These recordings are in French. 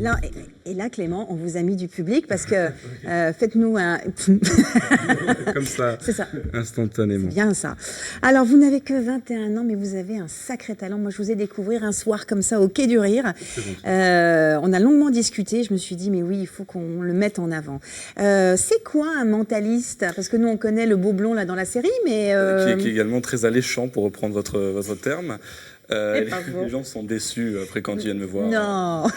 là, et là, Clément, on vous a mis du public parce que faites-nous un... Comme ça, c'est ça, instantanément. c'est bien ça. Alors, vous n'avez que 21 ans, mais vous avez un sacré talent. Moi, je vous ai découvert un soir comme ça au Quai du Rire. On a longuement discuté. Je me suis dit, mais oui, il faut qu'on le mette en avant. C'est quoi un mentaliste? Parce que nous, on connaît le beau blond là dans la série, mais... Qui est également très alléchant, pour reprendre votre terme. Les gens sont déçus après quand ils viennent me voir. Non.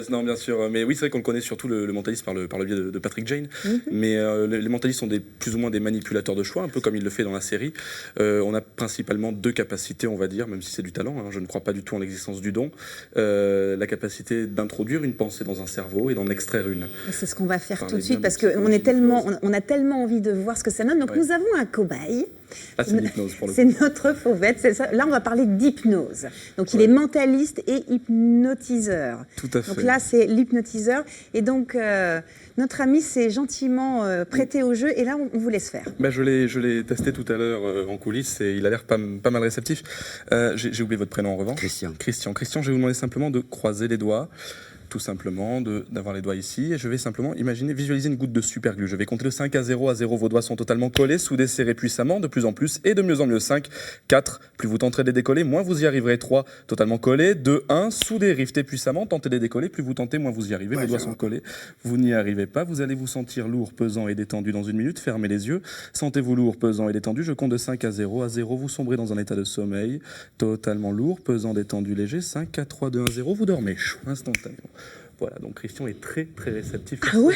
Non, bien sûr. Mais oui, c'est vrai qu'on le connaît surtout le mentaliste par le biais de Patrick Jane. Mais les mentalistes sont plus ou moins des manipulateurs de choix, un peu comme il le fait dans la série. On a principalement deux capacités, on va dire, même si c'est du talent. Je ne crois pas du tout en l'existence du don. La capacité d'introduire une pensée dans un cerveau et d'en extraire une. C'est ce qu'on va faire tout de suite parce qu'on a tellement envie de voir ce que ça donne. Donc nous avons un cobaye. Ah, c'est l'hypnose pour le coup. C'est notre fauvette. Là, on va parler d'hypnose. Donc, il est mentaliste et hypnotiseur. Tout à fait. Donc là, c'est l'hypnotiseur. Et donc, notre ami s'est gentiment prêté au jeu. Et là, on vous laisse faire. Je l'ai testé tout à l'heure en coulisses et il a l'air pas mal réceptif. J'ai oublié votre prénom en revanche. Christian, je vais vous demander simplement de croiser les doigts. Tout simplement, d'avoir les doigts ici. Et je vais simplement visualiser une goutte de superglue. Je vais compter de 5 à 0. À 0, vos doigts sont totalement collés, soudés, serrés puissamment, de plus en plus et de mieux en mieux. 5, 4, plus vous tenterez de les décoller, moins vous y arriverez. 3, totalement collés. 2, 1, soudés, rivetés puissamment, tentez de les décoller, plus vous tentez, moins vous y arrivez. Vos doigts sont collés, vous n'y arrivez pas. Vous allez vous sentir lourd, pesant et détendu dans une minute. Fermez les yeux. Sentez-vous lourd, pesant et détendu. Je compte de 5 à 0. À 0, vous sombrez dans un état de sommeil, totalement lourd, pesant, détendu, léger. 5, 4, 3, 2, 1, 0. Vous dormez instantanément. Voilà, donc Christian est très réceptif. Ah ouais.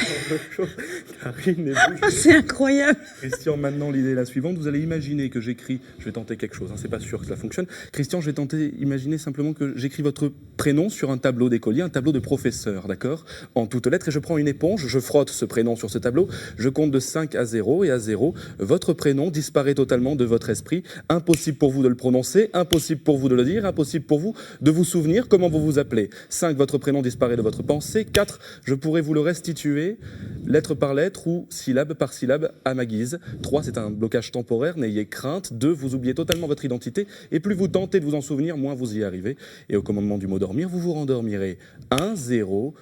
C'est incroyable. Christian, maintenant l'idée est la suivante. Vous allez imaginer que j'écris, je vais tenter quelque chose, c'est pas sûr que ça fonctionne. Christian, je vais imaginer simplement que j'écris votre prénom sur un tableau d'écolier, un tableau de professeur, d'accord? En toutes lettres, et je prends une éponge, je frotte ce prénom sur ce tableau, je compte de 5 à 0, et à 0, votre prénom disparaît totalement de votre esprit. Impossible pour vous de le prononcer, impossible pour vous de le dire, impossible pour vous de vous souvenir comment vous vous appelez. 5, votre prénom disparaît de votre pensée. 4, je pourrais vous le restituer lettre par lettre ou syllabe par syllabe à ma guise. 3, c'est un blocage temporaire, n'ayez crainte. 2, vous oubliez totalement votre identité et plus vous tentez de vous en souvenir, moins vous y arrivez. Et au commandement du mot dormir, vous vous rendormirez. 1, 0,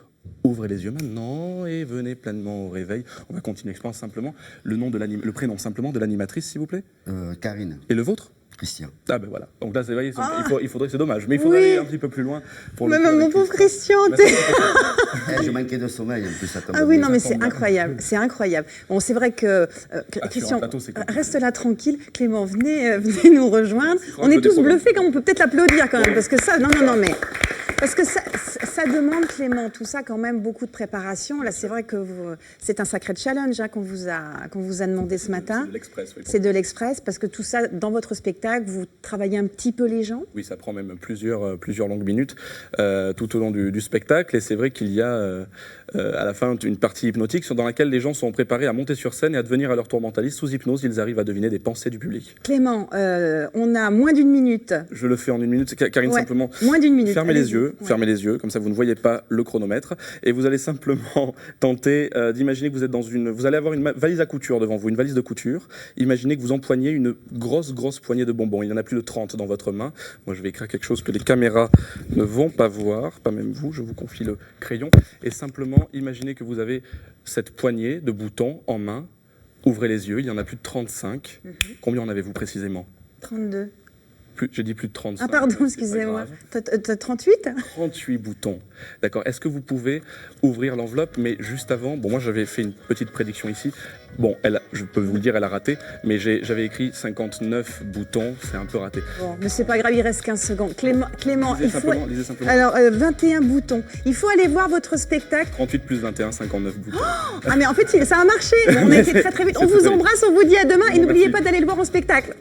ouvrez les yeux maintenant et venez pleinement au réveil. On va continuer, je pense simplement le prénom simplement de l'animatrice, s'il vous plaît. Karine. Et le vôtre? Christian. Ah ben voilà. Donc là, il faudrait, c'est dommage, mais il faudrait aller un petit peu plus loin. Pour mon pauvre Christian, je manquais de sommeil en plus. Ça ah oui, non, mais c'est incroyable, c'est incroyable. Bon, c'est vrai que Christian, plateau, reste là tranquille. Clément, venez nous rejoindre. On est tous bluffés, on peut peut-être l'applaudir quand même, parce que ça, non, mais parce que ça demande, Clément, tout ça quand même beaucoup de préparation. Là, c'est vrai que c'est un sacré challenge qu'on vous a demandé ce matin. C'est de l'express. Oui, c'est de l'express, parce que tout ça, dans votre spectacle, vous travaillez un petit peu les gens. Oui, ça prend même plusieurs longues minutes tout au long du spectacle. Et c'est vrai qu'il y a à la fin une partie hypnotique dans laquelle les gens sont préparés à monter sur scène et à devenir à leur tour mentaliste. Sous hypnose, ils arrivent à deviner des pensées du public. Clément, on a moins d'une minute. Je le fais en une minute. Karine, simplement, moins d'une minute. Fermez les yeux, comme ça vous ne voyez pas le chronomètre. Et vous allez simplement tenter d'imaginer que vous allez avoir une valise à couture devant vous, une valise de couture. Imaginez que vous empoignez une grosse poignée de bonbons. Il y en a plus de 30 dans votre main. Moi, je vais écrire quelque chose que les caméras ne vont pas voir, pas même vous. Je vous confie le crayon. Et simplement, imaginez que vous avez cette poignée de boutons en main. Ouvrez les yeux. Il y en a plus de 35. Combien en avez-vous précisément? 32. J'ai dit plus de 35. Ah pardon, excusez-moi. 38 38 boutons. D'accord. Est-ce que vous pouvez ouvrir l'enveloppe? Mais juste avant, moi j'avais fait une petite prédiction ici. Bon, je peux vous le dire, elle a raté, mais j'avais écrit 59 boutons, c'est un peu raté. Bon, mais c'est pas grave, il reste 15 secondes. Clément, lisez simplement. Alors, 21 boutons. Il faut aller voir votre spectacle. 38 plus 21, 59 boutons. Ah mais en fait, ça a marché. On a été très vite. On vous embrasse, on vous dit à demain et n'oubliez pas d'aller le voir en spectacle.